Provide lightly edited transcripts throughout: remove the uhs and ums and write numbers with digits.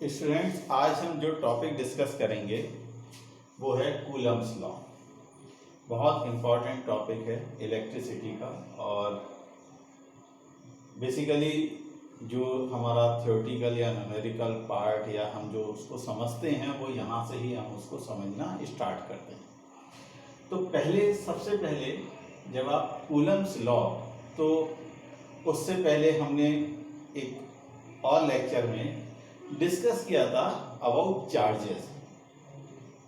Students, आज हम जो टॉपिक डिस्कस करेंगे वो है कूलम्स लॉ। बहुत इम्पॉर्टेंट टॉपिक है इलेक्ट्रिसिटी का, और बेसिकली जो हमारा थ्योरेटिकल या न्यूमेरिकल पार्ट या हम जो उसको समझते हैं वो यहाँ से ही हम उसको समझना स्टार्ट करते हैं। तो सबसे पहले जब आप कूलम्स लॉ, तो उससे पहले हमने एक और लेक्चर में डिस्कस किया था अबाउट चार्जेस।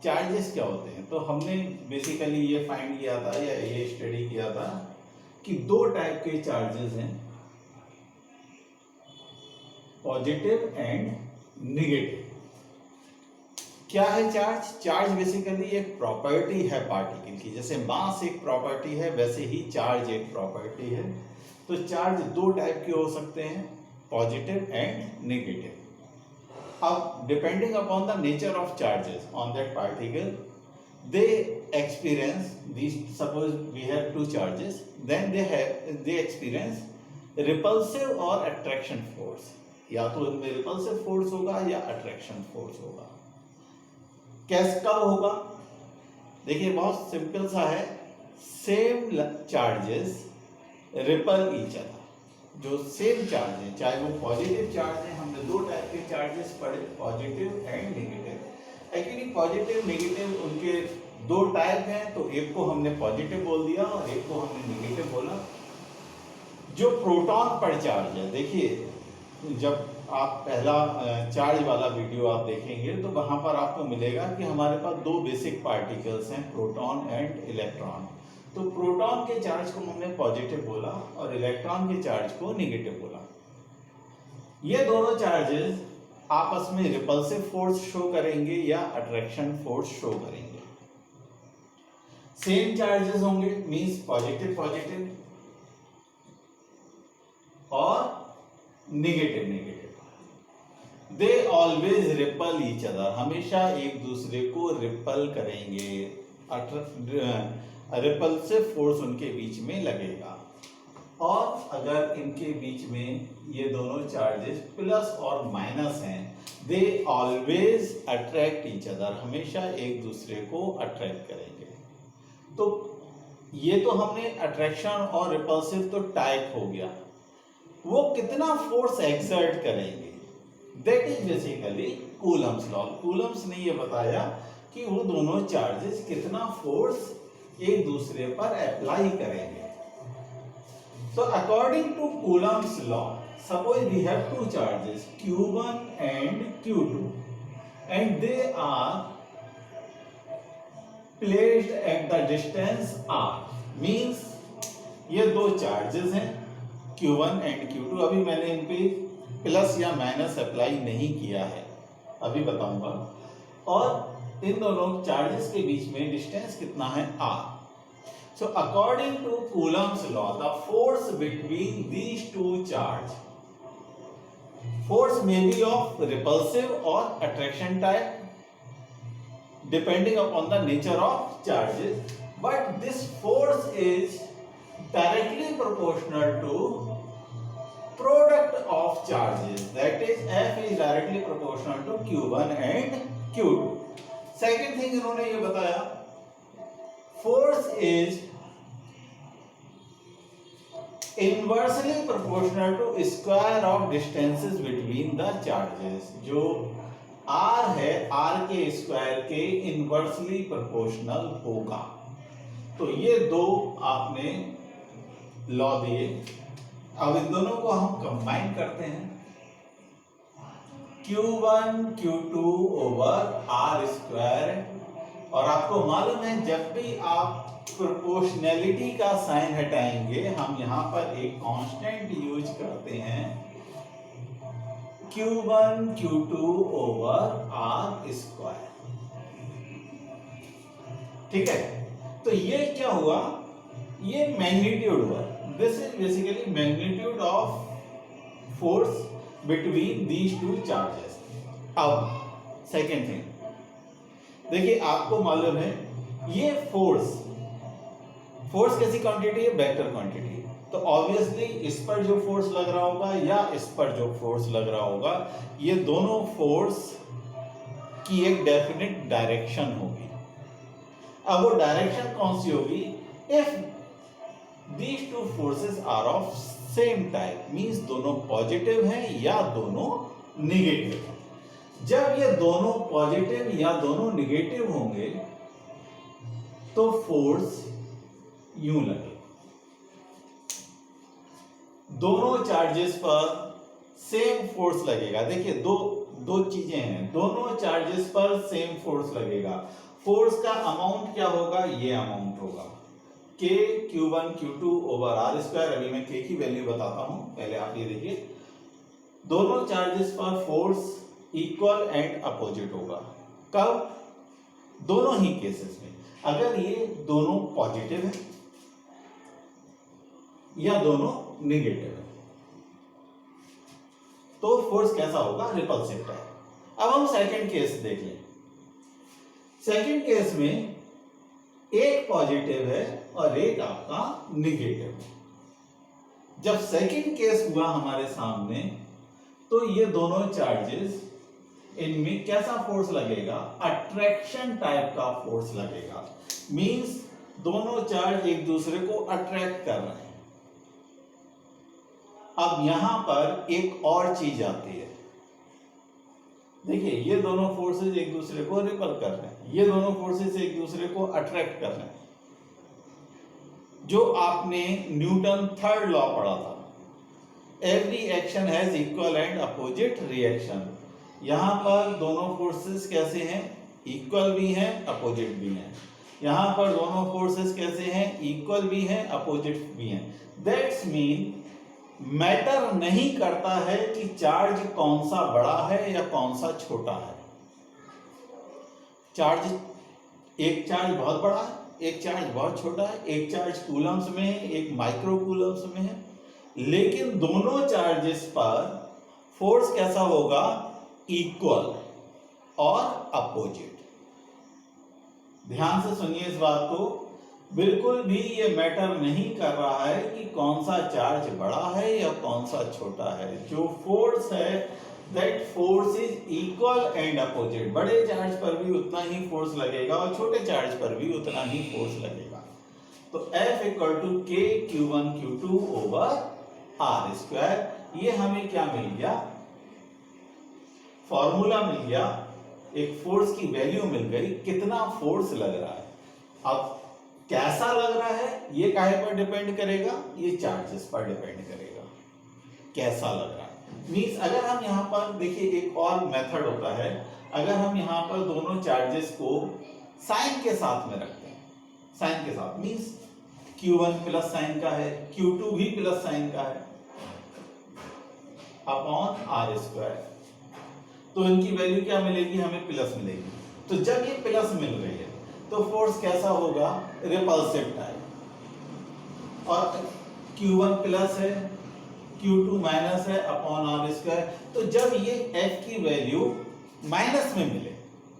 चार्जेस क्या होते हैं, तो हमने बेसिकली ये फाइंड किया था या ये स्टडी किया था कि दो टाइप के चार्जेस हैं, पॉजिटिव एंड नेगेटिव। क्या है चार्ज? चार्ज बेसिकली एक प्रॉपर्टी है पार्टिकल की। जैसे मास एक प्रॉपर्टी है, वैसे ही चार्ज एक प्रॉपर्टी है। तो चार्ज दो टाइप के हो सकते हैं, पॉजिटिव एंड नेगेटिव। अब depending upon the nature of charges on that particle, they experience these, suppose we have two charges, then they experience repulsive or attraction force। या तो उनमें रिपल्सिव फोर्स होगा या अट्रैक्शन फोर्स होगा। कैसे कब होगा? देखिए बहुत सिंपल सा है, same charges ripple each other. जो सेम चार्ज है, चाहे वो पॉजिटिव चार्ज है, हमने दो टाइप के चार्जेस पढ़े, positive and negative. Actually positive negative उनके दो टाइप हैं, तो एक को हमने पॉजिटिव बोल दिया और एक को हमने नेगेटिव बोला। जो प्रोटॉन पर चार्ज है, देखिए जब आप पहला चार्ज वाला वीडियो आप देखेंगे तो वहां पर आपको मिलेगा कि हमारे पास दो बेसिक पार्टिकल्स हैं, प्रोटॉन एंड इलेक्ट्रॉन। तो प्रोटॉन के चार्ज को हमने पॉजिटिव बोला और इलेक्ट्रॉन के चार्ज को नेगेटिव बोला। ये दोनों चार्जेस आपस में रिपल्सिव फोर्स शो करेंगे या अट्रैक्शन फोर्स शो करेंगे। सेम चार्जेस होंगे, मींस पॉजिटिव पॉजिटिव और negative negative. They always ripple each other, हमेशा एक दूसरे को रिपल करेंगे। रिपल्सिव फोर्स उनके बीच में लगेगा। और अगर इनके बीच में ये दोनों चार्जेस प्लस और माइनस हैं, they always attract each other, हमेशा एक दूसरे को अट्रैक्ट करेंगे। तो ये तो हमने अट्रैक्शन और रिपल्सिव तो टाइप हो गया, वो कितना फोर्स एक्सर्ट करेंगे, that is basically Coulomb's law. Coulomb's ने ये बताया कि वो दोनों चार्जेस कितना फोर्स एक दूसरे पर अप्लाई करेंगे। So according to Coulomb's law, suppose we have two charges Q1 and Q2, and they are placed at the distance r, means ये दो चार्जेस हैं Q1 and Q2। अभी मैंने इन पे प्लस या माइनस अप्लाई नहीं किया है, अभी बताऊंगा। और इन दोनों चार्जेस के बीच में डिस्टेंस कितना है, r। So according to Coulomb's law, the force between these two charge, force may be of repulsive or attraction type depending upon the nature of charges, but this force is directly proportional to product of charges, that is F is directly proportional to Q1 and Q2। Second thing इन्होंने ये बताया, force is inversely proportional to square of distances between the charges। जो r है, r के square के inversely proportional होगा। तो ये दो आपने लॉ दिए। अब इन दोनों को हम कंबाइन करते हैं, Q1 Q2 over r square. और आपको मालूम है जब भी आप प्रोपोर्शनैलिटी का साइन हटाएंगे, हम यहां पर एक कांस्टेंट यूज करते हैं, Q1 Q2 over r square. ठीक है, तो ये क्या हुआ, ये मैग्नीट्यूड हुआ। This is basically magnitude of force between these two charges. अब सेकेंड थिंग देखिए, आपको मालूम है ये फोर्स कैसी क्वांटिटी है, वेक्टर क्वांटिटी। तो तो ऑब्वियसली इस पर जो फोर्स लग रहा होगा या इस पर जो फोर्स लग रहा होगा, ये दोनों फोर्स की एक डेफिनेट डायरेक्शन होगी। अब वो डायरेक्शन कौन सी होगी? If these two forces are of same type, means दोनों पॉजिटिव हैं या दोनों निगेटिव हैं। जब ये दोनों पॉजिटिव या दोनों निगेटिव होंगे तो फोर्स यूं लगेगा। दोनों चार्जेस पर सेम फोर्स लगेगा। देखिए दो चीजें हैं, दोनों चार्जेस पर सेम फोर्स लगेगा। फोर्स का अमाउंट क्या होगा? ये अमाउंट होगा k q1 q2 over r square. अभी मैं k की वैल्यू बताता हूं, पहले आप ये देखिए। दोनों चार्जेस पर फोर्स इक्वल एंड अपोजिट होगा। कब? दोनों ही केसेस में। अगर ये दोनों पॉजिटिव है या दोनों निगेटिव है तो फोर्स कैसा होगा? Repulsive type. अब हम सेकंड केस देख लें। सेकंड केस में एक पॉजिटिव है और एक आपका निगेटिव है। जब सेकंड केस हुआ हमारे सामने तो ये दोनों चार्जेस, इनमें कैसा फोर्स लगेगा? अट्रैक्शन टाइप का फोर्स लगेगा। मींस दोनों चार्ज एक दूसरे को अट्रैक्ट कर रहे हैं। अब यहां पर एक और चीज आती है। देखिए ये दोनों फोर्सेस एक दूसरे को रिपल कर रहे हैं, ये दोनों फोर्सेस एक दूसरे को अट्रैक्ट कर रहे हैं। जो आपने न्यूटन थर्ड लॉ पढ़ा था, every action has equal and opposite reaction. यहां पर दोनों फोर्सेस कैसे हैं? इक्वल भी हैं, अपोजिट भी हैं। यहां पर दोनों फोर्सेस कैसे हैं? इक्वल भी हैं, अपोजिट भी हैं। दैट्स मीन मैटर नहीं करता है कि चार्ज कौन सा बड़ा है या कौन सा छोटा है। चार्ज, एक चार्ज बहुत बड़ा है, एक चार्ज बहुत छोटा है, एक चार्ज कूलम्स में है, एक माइक्रो कूलम्स में है, लेकिन दोनों चार्जेस पर फोर्स कैसा होगा? इक्वल और अपोजिट। ध्यान से सुनिए इस बात को। बिल्कुल भी ये मैटर नहीं कर रहा है कि कौन सा चार्ज बड़ा है या कौन सा छोटा है। जो फोर्स है that force is equal and opposite. बड़े चार्ज पर भी उतना ही फोर्स लगेगा और छोटे चार्ज पर भी उतना ही फोर्स लगेगा। तो F equal to k q1 q2 over r square. ये हमें क्या मिल गया? फॉर्मूला मिल गया, एक फोर्स की वैल्यू मिल गई, कितना फोर्स लग रहा है। अब कैसा लग रहा है ये काहे पर डिपेंड करेगा? ये चार्जेस पर डिपेंड करेगा कैसा लग रहा है। मींस अगर हम यहाँ पर देखिए, एक और मेथड होता है। अगर हम यहाँ पर दोनों चार्जेस को साइन के साथ में रखते हैं, साइन के साथ मींस q1 प्लस साइन का है, q2 भी प्लस साइन का है अपॉन r स्क्वायर, तो इनकी वैल्यू क्या मिलेगी? हमें प्लस मिलेगी। तो जब ये प्लस मिल रही है तो फोर्स कैसा होगा? Repulsive type. और q1 प्लस है, q2 माइनस है अपॉन r स्क्वायर। तो जब ये f की वैल्यू माइनस में मिले,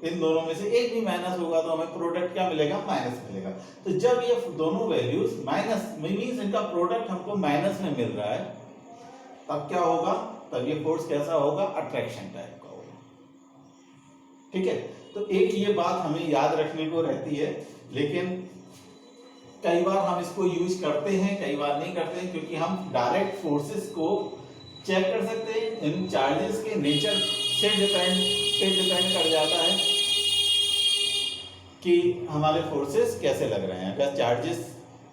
इन दोनों में से एक भी माइनस होगा तो हमें प्रोडक्ट क्या मिलेगा? माइनस मिलेगा। तो जब ये दोनों वैल्यूज माइनस मींस इनका प्रोडक्ट हमको माइनस में मिल रहा है, तब क्या होगा? तब ये फोर्स कैसा होगा? अट्रैक्शन टाइप का होगा। ठीक है, तो एक ये बात हमें याद रखने को रहती है, लेकिन कई बार हम इसको यूज करते हैं, कई बार नहीं करते हैं, क्योंकि हम डायरेक्ट फोर्सेस को चेक कर सकते हैं। इन चार्जेस के नेचर से डिपेंड कर जाता है कि हमारे फोर्सेस कैसे लग रहे हैं। अगर चार्जेस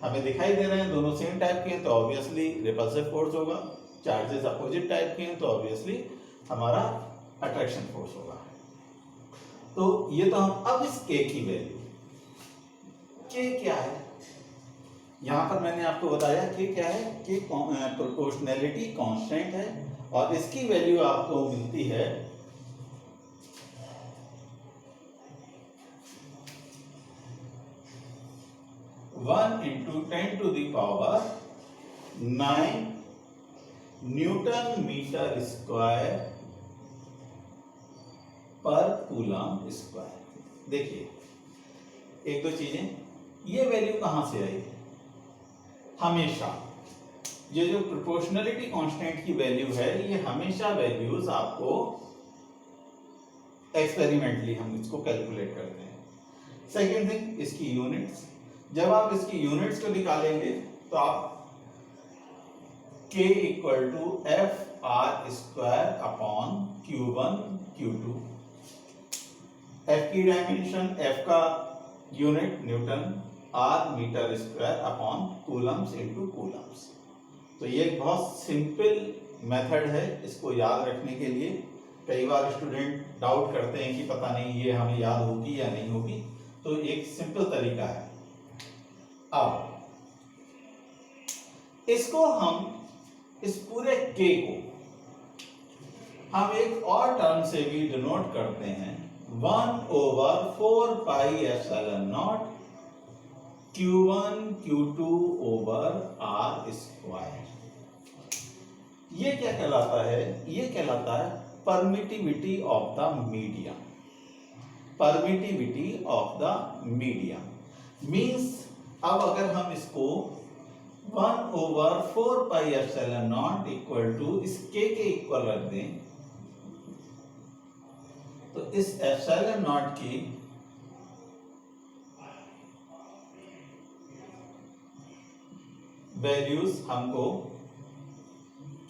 हमें दिखाई दे रहे हैं दोनों सेम टाइप के हैं तो ऑब्वियसली रिपल्सिव फोर्स होगा। चार्जेस अपोजिट टाइप के हैं तो ऑब्वियसली हमारा अट्रैक्शन फोर्स होगा। तो ये तो हम अब इस k की वैल्यू, k क्या है? यहां पर मैंने आपको बताया k क्या है, k प्रोपोर्शनैलिटी कांस्टेंट है और इसकी वैल्यू आपको मिलती है 1 × 10⁹ न्यूटन मीटर स्क्वायर पर कूलम स्क्वायर। देखिए एक दो चीजें, ये वैल्यू कहां से आई? हमेशा ये जो प्रोपोर्शनलिटी कांस्टेंट की वैल्यू है ये हमेशा वैल्यूज आपको एक्सपेरिमेंटली हम इसको कैलकुलेट करते हैं। सेकेंड थिंग, इसकी यूनिट्स। जब आप इसकी यूनिट्स को निकालेंगे तो आप k equal to F R square upon Q1 Q2, F की डायमेंशन, एफ का unit newton, R metre square upon coulombs into coulombs. तो ये एक बहुत सिंपल मेथड है इसको याद रखने के लिए। कई बार स्टूडेंट डाउट करते हैं कि पता नहीं ये हमें याद होगी या नहीं होगी, तो एक सिंपल तरीका है। अब इसको हम इस पूरे k को हम एक और टर्म से भी डिनोट करते हैं, 1/4 pi epsilon naught Q1 Q2 over R square. ये क्या कहलाता है? ये कहलाता है permittivity of the medium. Permittivity of the medium means, अब अगर हम इसको 1/4 pi epsilon naught equal to इस k के इक्वल रख दें, तो इस एप्सिलॉन नॉट की वैल्यूज हमको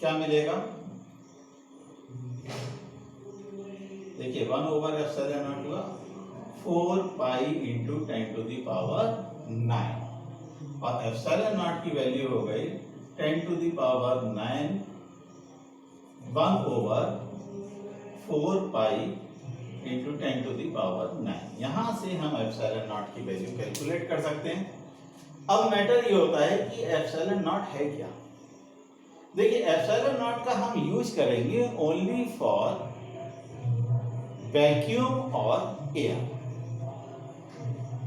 क्या मिलेगा? देखिए 1/एप्सिलॉन नॉट हुआ 4 pi into 10 to the power 9, और एप्सिलॉन नॉट की वैल्यू हो गई 10 to the power 9 1/4 pi into 10 to the power 9। यहां से हम एप्सिलॉन नॉट की वैल्यू कैलकुलेट कर सकते हैं। अब मैटर ये होता है कि एप्सिलॉन नॉट है क्या। देखिए एप्सिलॉन नॉट का हम यूज करेंगे ओनली फॉर वैक्यूम और एयर,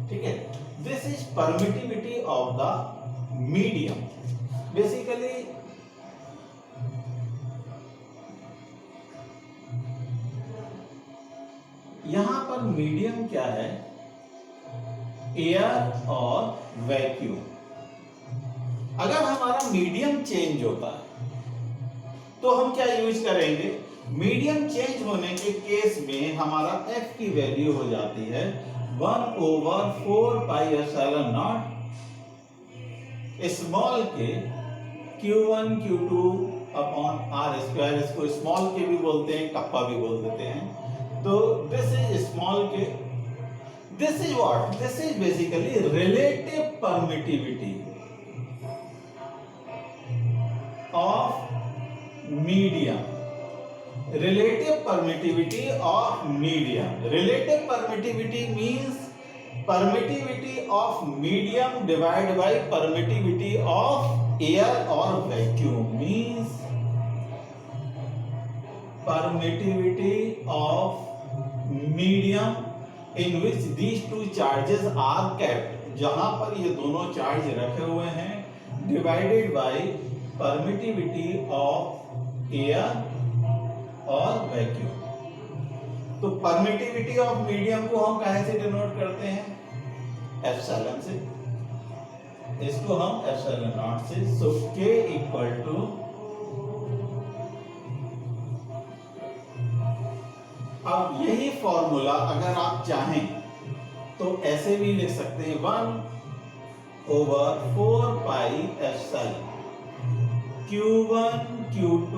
ठीक है। This is permittivity of the medium. Basically यहां पर मीडियम क्या है? एयर और वैक्यूम। अगर हमारा मीडियम चेंज होता है तो हम क्या यूज करेंगे? मीडियम चेंज होने के केस में हमारा f की वैल्यू हो जाती है 1/4 pi epsilon not small k Q1 Q2 upon R square. इसको स्मॉल के भी बोलते हैं, कप्पा भी बोल देते हैं। तो दिस इज स्मॉल के, this is what? This is basically relative permittivity of medium. Relative permittivity of medium. Relative permittivity means permittivity of medium divided by permittivity of air or vacuum, means permittivity of medium in which these two charges are kept, जहां पर ये दोनों charge रखे हुए हैं, divided by permittivity of air और vacuum. तो permittivity of medium को हम कहां से डिनोट करते हैं? एप्सिलॉन से। इसको हम एप्सिलॉन नॉट से। सो k इक्वल टू अब यही फॉर्मूला अगर आप चाहें तो ऐसे भी लिख सकते हैं 1/4 pi epsilon Q1 Q2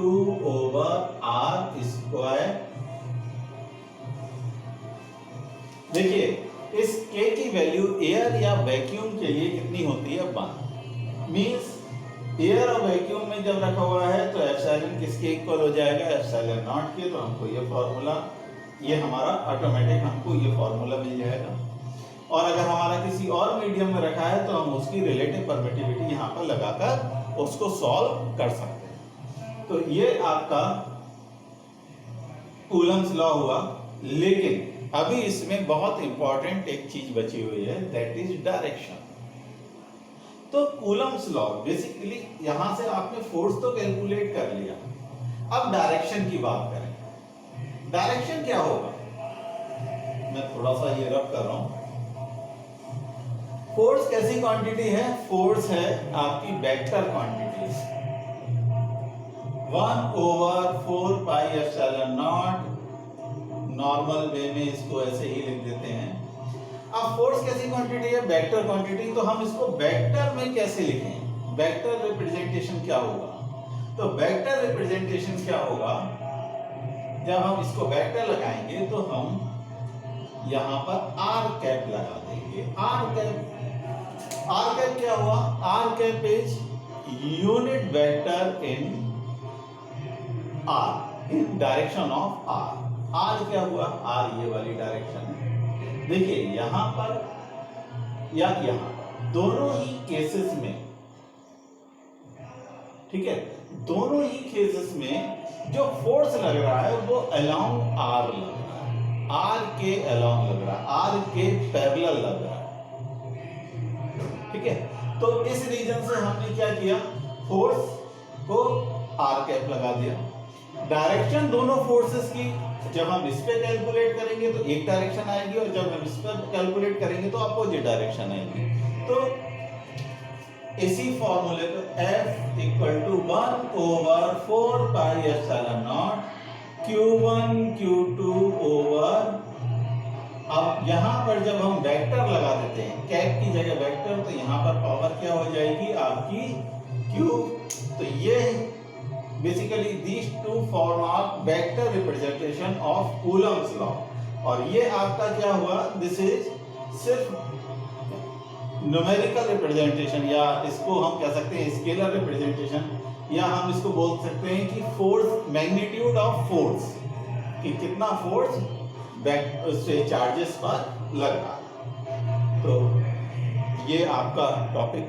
over R square. देखिए इस k की वैल्यू एयर या वैक्यूम के लिए कितनी होती है? 1। मींस एयर और वैक्यूम में जब रखा हुआ है तो एप्सिलॉन किसके इक्वल हो जाएगा? एप्सिलॉन नॉट के। तो हमको ये फॉर्मूला, ये हमारा ऑटोमेटिक हमको ये फॉर्मूला मिल जाएगा। और अगर हमारा किसी और मीडियम में रखा है तो हम उसकी रिलेटिव परमिटिविटी यहाँ पर लगाकर उसको सॉल्व कर सकते हैं। तो ये आपका कूलम्स लॉ हुआ। लेकिन अभी इसमें बहुत इंपॉर्टेंट एक चीज बची हुई है, दैट इज डायरेक्शन। तो कूलम्स लॉ बेसिकली यहां से आपने फोर्स तो कैलकुलेट कर लिया, अब डायरेक्शन की बात करें। डायरेक्शन क्या होगा? मैं थोड़ा सा ये रब कर रहा हूं। फोर्स कैसी क्वांटिटी है? फोर्स है आपकी वेक्टर क्वांटिटी। 1/4πε0, नॉर्मल वे में इसको ऐसे ही लिख देते हैं। अब फोर्स कैसी क्वांटिटी है? Vector quantity. तो हम इसको वेक्टर में कैसे लिखें? वेक्टर रिप्रेजेंटेशन क्या होगा? तो वेक्टर रिप्रेजेंटेशन क्या होगा? जब हम इसको वेक्टर लगाएंगे तो हम यहां पर आर कैप लगा देंगे। आर कैप क्या हुआ? R cap is unit vector in R, in direction of R. R क्या हुआ? आर ये वाली डायरेक्शन है। देखिए यहां पर या यहां दोनों ही केसेस में, ठीक है, दोनों ही केसेस में जो फोर्स लग रहा है वो अलोंग आर लग रहा है, आर के अलोंग लग रहा है, आर के पैरेलल लग रहा है। ठीक है, तो इस रीजन से हमने क्या किया? फोर्स को आर कैप लगा दिया। डायरेक्शन दोनों फोर्सेस की जब हम इस पे कैलकुलेट करेंगे तो एक डायरेक्शन आएगी, और जब हम इस पर कैलकुलेट करेंगे तो अपोजिट डायरेक्शन आएगी। तो इसी फॉर्मूले को F = 1/4πε0 Q1 Q2 ओवर, अब यहां पर जब हम वेक्टर लगा देते हैं, कैप की जगह वेक्टर, तो यहां पर पावर क्या हो जाएगी? आपकी Q। तो ये basically these two form are vector representation of Coulomb's law। और ये आपका क्या हुआ? दिस इज सिर्फ न्यूमेरिकल रिप्रेजेंटेशन, या इसको हम कह सकते हैं स्केलर रिप्रेजेंटेशन, या हम इसको बोल सकते हैं कि फोर्स, मैग्नीट्यूड ऑफ फोर्स, कि कितना फोर्स उससे चार्जेस पर लग रहा है। तो ये आपका टॉपिक